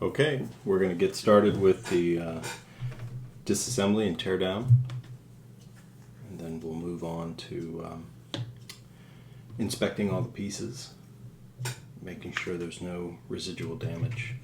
Okay, we're going to get started with the disassembly and tear down, and then we'll move on to inspecting all the pieces, making sure there's no residual damage.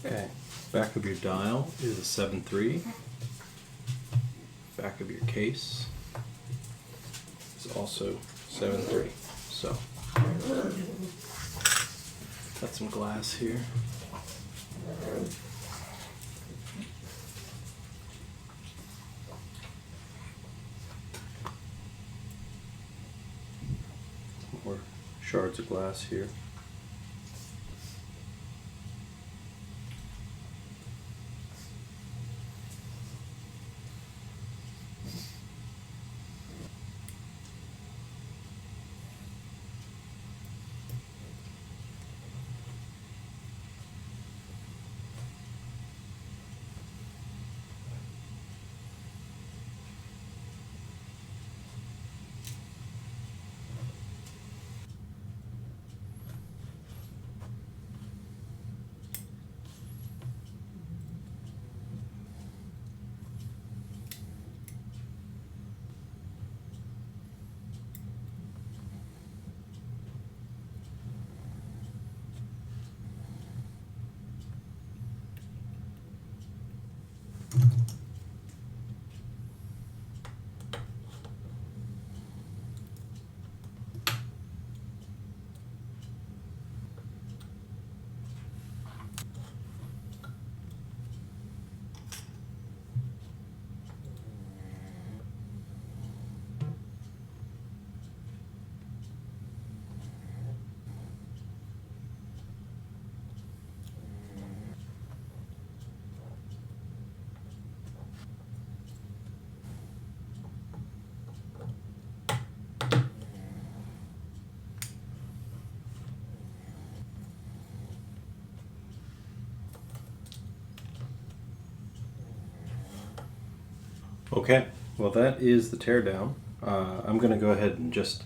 Okay, back of your dial is a 7.3. Back of your case is also 7.3. So, got some glass here. More shards of glass here. Okay, well that is the teardown. I'm going to go ahead and just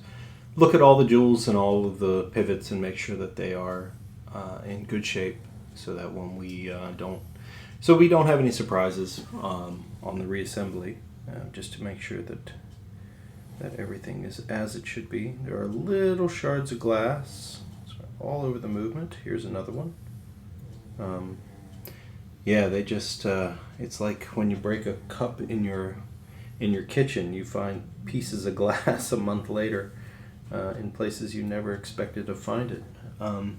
look at all the jewels and all of the pivots and make sure that they are in good shape, so that when we don't have any surprises on the reassembly, just to make sure that everything is as it should be. There are little shards of glass all over the movement. Here's another one. Yeah, they just, it's like when you break a cup in your kitchen, you find pieces of glass a month later in places you never expected to find it. And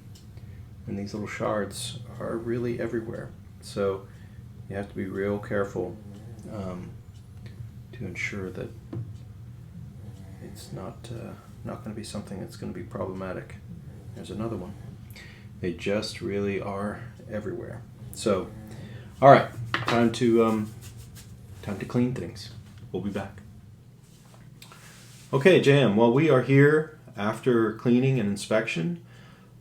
these little shards are really everywhere. So you have to be real careful to ensure that it's not going to be something that's going to be problematic. There's another one. They just really are everywhere. So, all right, time to clean things. We'll be back. Okay, JM. Well, we are here after cleaning and inspection.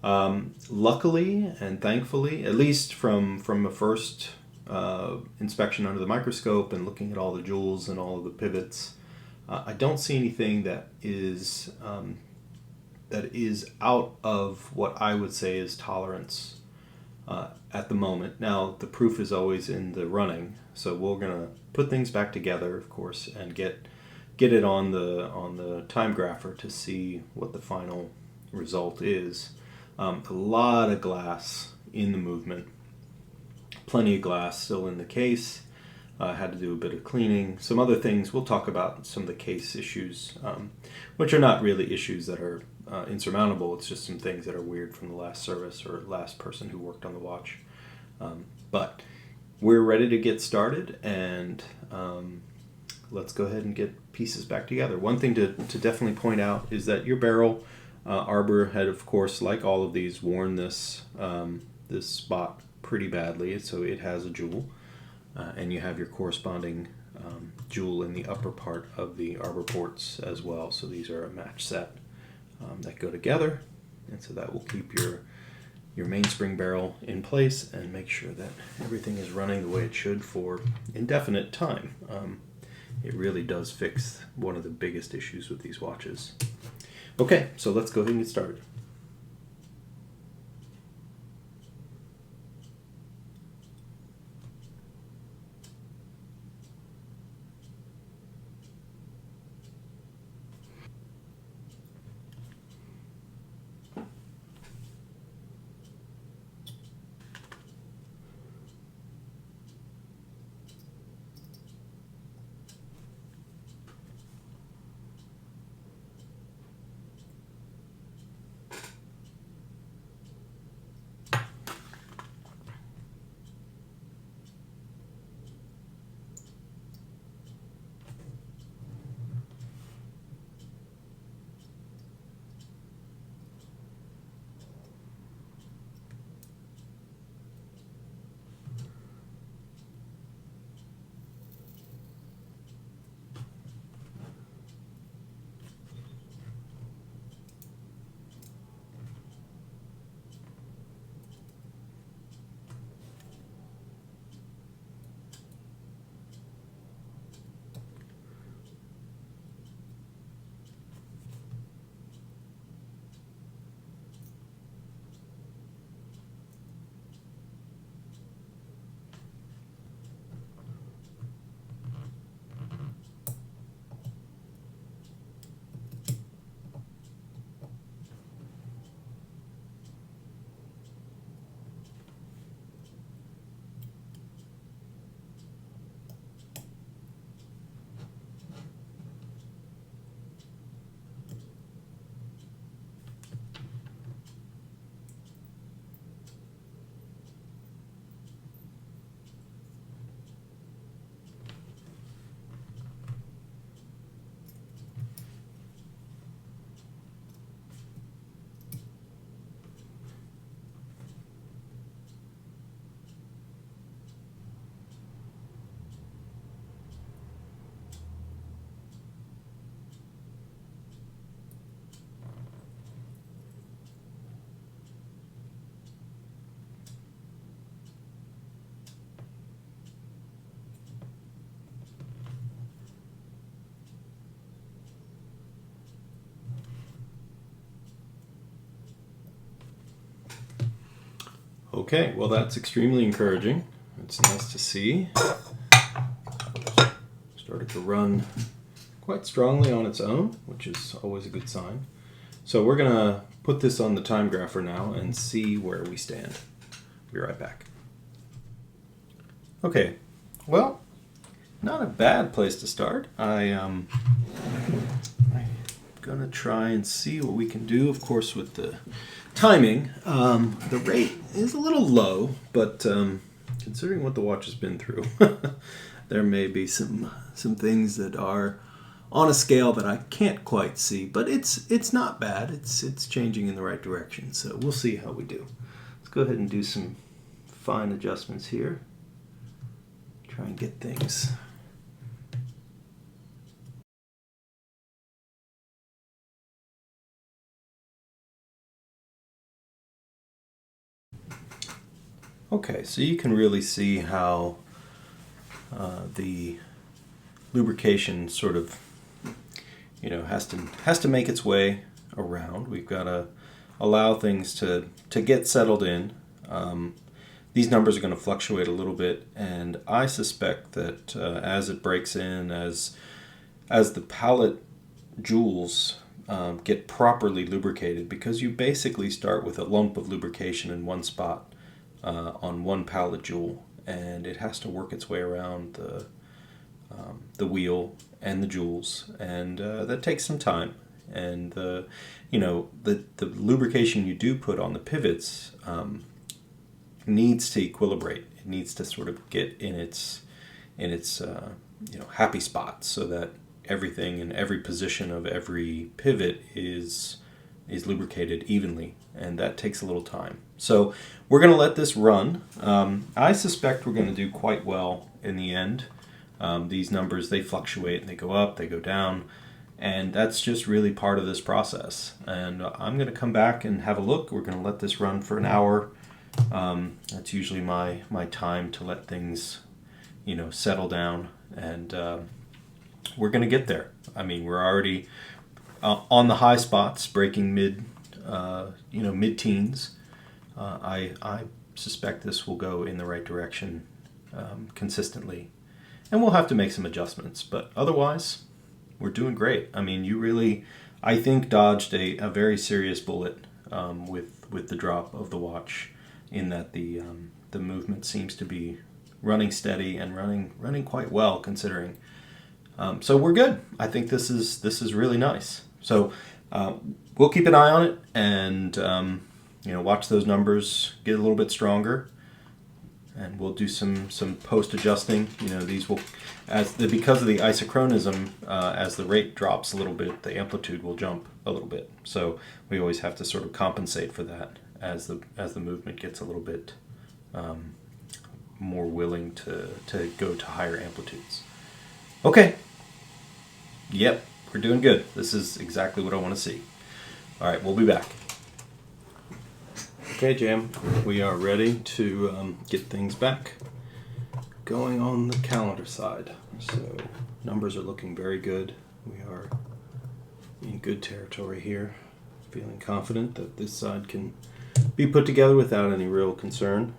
Luckily and thankfully, at least from a first inspection under the microscope and looking at all the jewels and all of the pivots, I don't see anything that is out of what I would say is tolerance at the moment. Now, the proof is always in the running, so we're going to put things back together, of course, and get get it on the Timegrapher to see what the final result is. A lot of glass in the movement, plenty of glass still in the case. Had to do a bit of cleaning. Some other things, we'll talk about some of the case issues, which are not really issues that are insurmountable. It's just some things that are weird from the last service or last person who worked on the watch. But we're ready to get started, and let's go ahead and get pieces back together. One thing to definitely point out is that your barrel arbor had, of course, like all of these, worn this this spot pretty badly, so it has a jewel. And you have your corresponding jewel in the upper part of the arbor ports as well. So these are a match set that go together, and so that will keep your mainspring barrel in place and make sure that everything is running the way it should for indefinite time. It really does fix one of the biggest issues with these watches. Okay, so let's go ahead and get started. Okay, well that's extremely encouraging. It's nice to see. Started to run quite strongly on its own, which is always a good sign. So we're going to put this on the Timegrapher now and see where we stand. Be right back. Okay, well, not a bad place to start. I'm going to try and see what we can do, of course, with the timing. The rate is a little low, but considering what the watch has been through, there may be some things that are on a scale that I can't quite see, but it's not bad. It's changing in the right direction, so we'll see how we do. Let's go ahead and do some fine adjustments here. Try and get things. Okay, so you can really see how the lubrication sort of, has to make its way around. We've got to allow things to get settled in. These numbers are going to fluctuate a little bit, and I suspect that as it breaks in, as as the pallet jewels get properly lubricated, because you basically start with a lump of lubrication in one spot on one pallet jewel, and it has to work its way around the wheel and the jewels, and that takes some time. And the lubrication you do put on the pivots needs to equilibrate. It needs to sort of get in its happy spot, so that everything in every position of every pivot is lubricated evenly, and that takes a little time. So we're going to let this run. I suspect we're going to do quite well in the end. These numbers, they fluctuate, and they go up, they go down, and that's just really part of this process. And I'm going to come back and have a look. We're going to let this run for an hour. That's usually my time to let things settle down, and we're going to get there. I mean, we're already on the high spots, breaking mid-teens. I suspect this will go in the right direction consistently, and we'll have to make some adjustments, but otherwise we're doing great. I mean, you really, I think, dodged a very serious bullet with the drop of the watch, in that the movement seems to be running steady and running quite well, considering. So we're good. I think this is really nice. So we'll keep an eye on it, and watch those numbers get a little bit stronger, and we'll do some post adjusting. These will, because of the isochronism, as the rate drops a little bit, the amplitude will jump a little bit. So we always have to sort of compensate for that as the movement gets a little bit more willing to go to higher amplitudes. Okay. Yep, we're doing good. This is exactly what I want to see. All right, we'll be back. Okay, Jam, we are ready to get things back going on the calendar side. So numbers are looking very good. We are in good territory here. Feeling confident that this side can be put together without any real concern.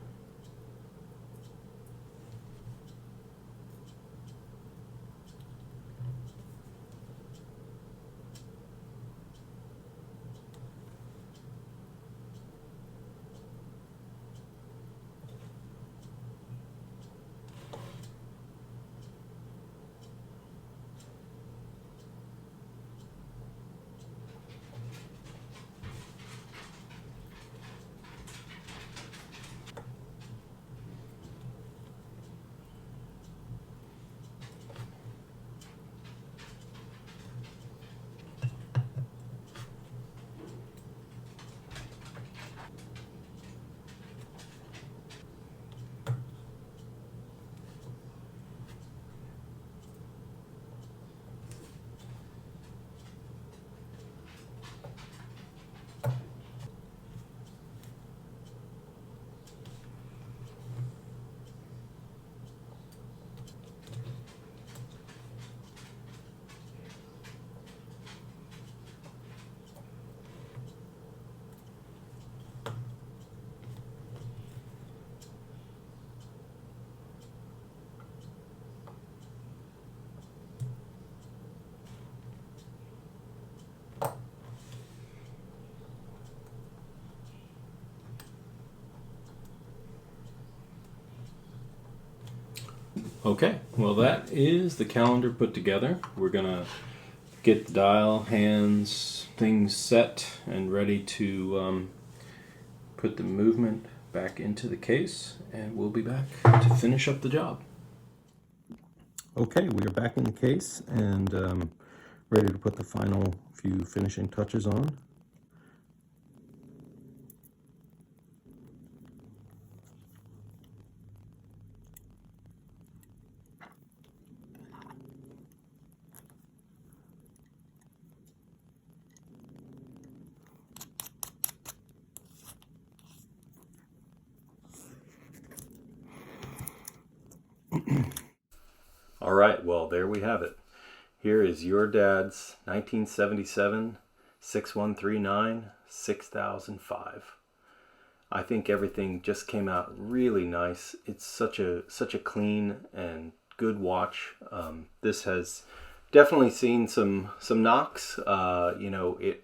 Okay, well, that is the calendar put together. We're gonna get the dial, hands, things set and ready to put the movement back into the case, and we'll be back to finish up the job. Okay, we are back in the case and ready to put the final few finishing touches on. All right, well, there we have it. Here is your dad's 1977 6139 6005. I think everything just came out really nice. It's such a clean and good watch. This has definitely seen some knocks. It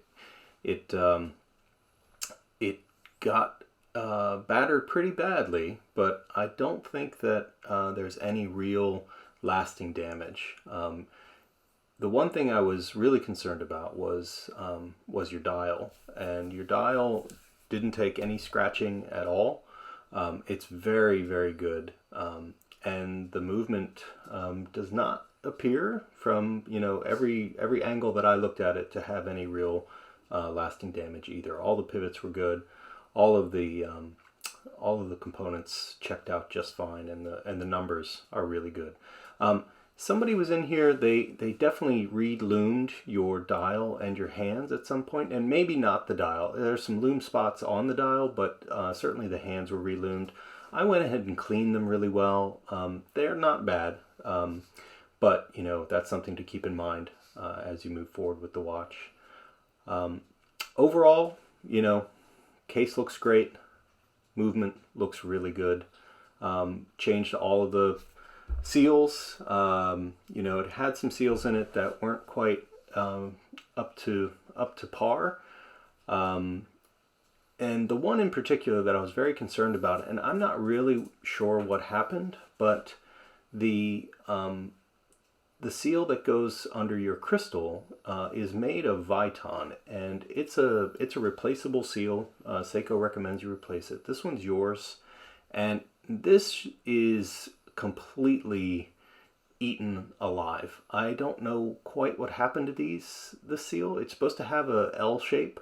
it got battered pretty badly, but I don't think that there's any real lasting damage. The one thing I was really concerned about was your dial, and your dial didn't take any scratching at all. It's very, very good, and the movement does not appear from every angle that I looked at it to have any real lasting damage either. All the pivots were good, all of the components checked out just fine, and the numbers are really good. Somebody was in here, they definitely re-loomed your dial and your hands at some point, and maybe not the dial. There's some loom spots on the dial, but certainly the hands were re-loomed. I went ahead and cleaned them really well. They're not bad, but that's something to keep in mind as you move forward with the watch. Overall, case looks great. Movement looks really good. Changed all of the seals. It had some seals in it that weren't quite up to par. And the one in particular that I was very concerned about, and I'm not really sure what happened, but the seal that goes under your crystal is made of Viton, and it's a replaceable seal. Seiko recommends you replace it. This one's yours, and this is completely eaten alive. I don't know quite what happened to this seal. It's supposed to have a L shape,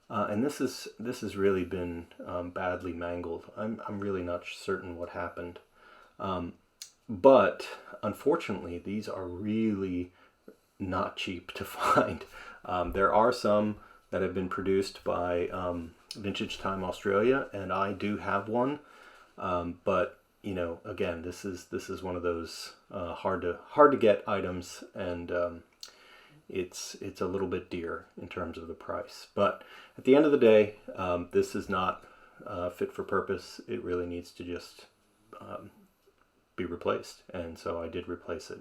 and this has really been badly mangled. I'm really not certain what happened. But unfortunately, these are really not cheap to find. There are some that have been produced by Vintage Time Australia, and I do have one. But again, this is one of those hard to get items, and it's a little bit dear in terms of the price. But at the end of the day, this is not fit for purpose. It really needs to just be replaced, and so I did replace it.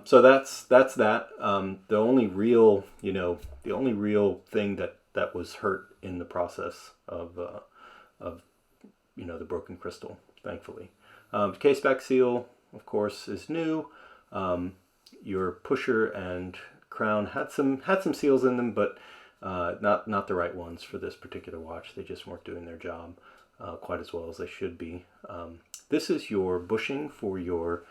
So that's that. The only real thing that was hurt in the process of the broken crystal, thankfully. Case back seal, of course, is new. Your pusher and crown had some seals in them, but not the right ones for this particular watch. They just weren't doing their job quite as well as they should be. This is your bushing for your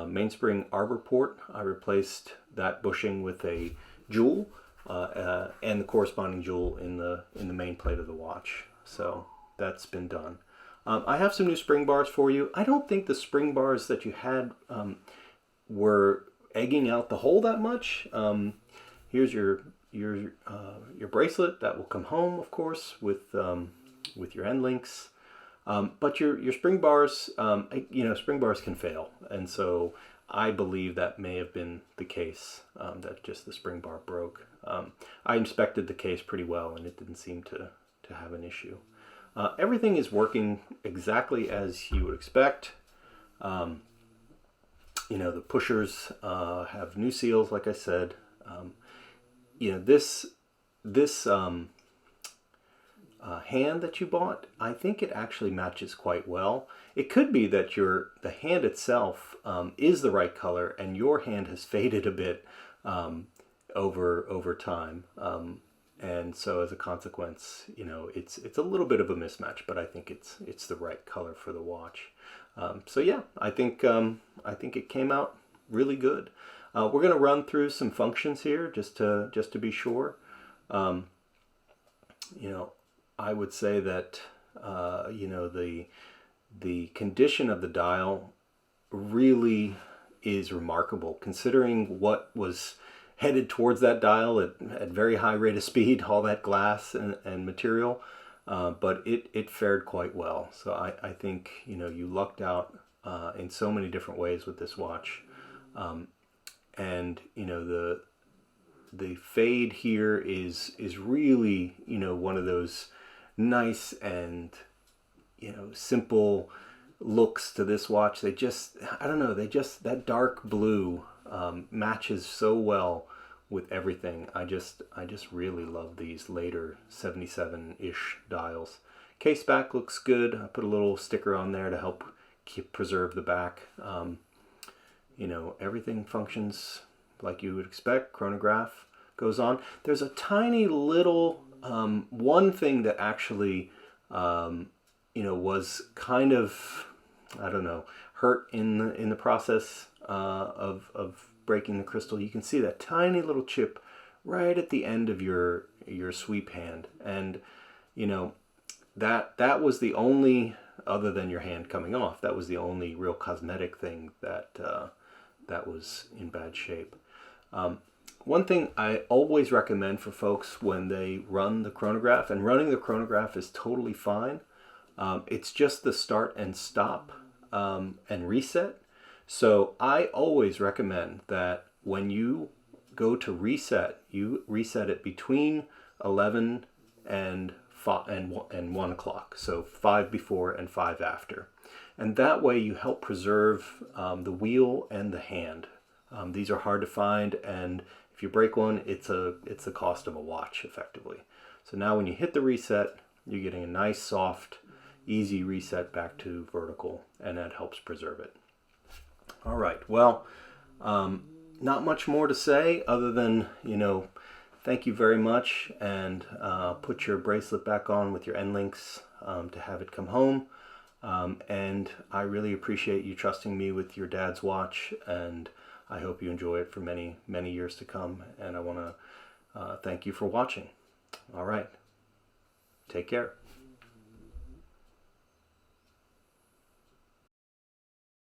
mainspring arbor port. I replaced that bushing with a jewel and the corresponding jewel in the main plate of the watch. So that's been done. I have some new spring bars for you. I don't think the spring bars that you had were egging out the hole that much. Here's your bracelet that will come home, of course, with your end links. But your spring bars, spring bars can fail, and so I believe that may have been the case, that just the spring bar broke. I inspected the case pretty well, and it didn't seem to have an issue. Everything is working exactly as you would expect. The pushers have new seals, like I said. This hand that you bought, I think it actually matches quite well. It could be that the hand itself is the right color, and your hand has faded a bit over time. And so as a consequence, it's a little bit of a mismatch, but I think it's the right color for the watch. So yeah, I think it came out really good. We're going to run through some functions here just to be sure. I would say that the condition of the dial really is remarkable, considering what was headed towards that dial at very high rate of speed, all that glass and material, but it fared quite well. So I think you lucked out in so many different ways with this watch, and the fade here is really one of those nice and simple looks to this watch. I don't know, that dark blue matches so well with everything. I just really love these later 77-ish dials. Case back looks good. I put a little sticker on there to help preserve the back. You know, everything functions like you would expect. Chronograph goes on. There's a tiny little one thing that actually you know, was kind of, I don't know, hurt in the process of breaking the crystal. You can see that tiny little chip right at the end of your sweep hand, and you know, that was the only, other than your hand coming off, that was the only real cosmetic thing that that was in bad shape. One thing I always recommend for folks when they run the chronograph, and running the chronograph is totally fine, it's just the start and stop and reset. So I always recommend that when you go to reset, you reset it between 11 and 1 o'clock. So 5 before and 5 after. And that way you help preserve the wheel and the hand. These are hard to find, and if you break one, it's the cost of a watch effectively. So now when you hit the reset, you're getting a nice soft easy reset back to vertical, and that helps preserve it. All right, well, not much more to say other than, you know, thank you very much, and put your bracelet back on with your end links to have it come home. And I really appreciate you trusting me with your dad's watch, and I hope you enjoy it for many, many years to come. And I want to thank you for watching. All right, take care.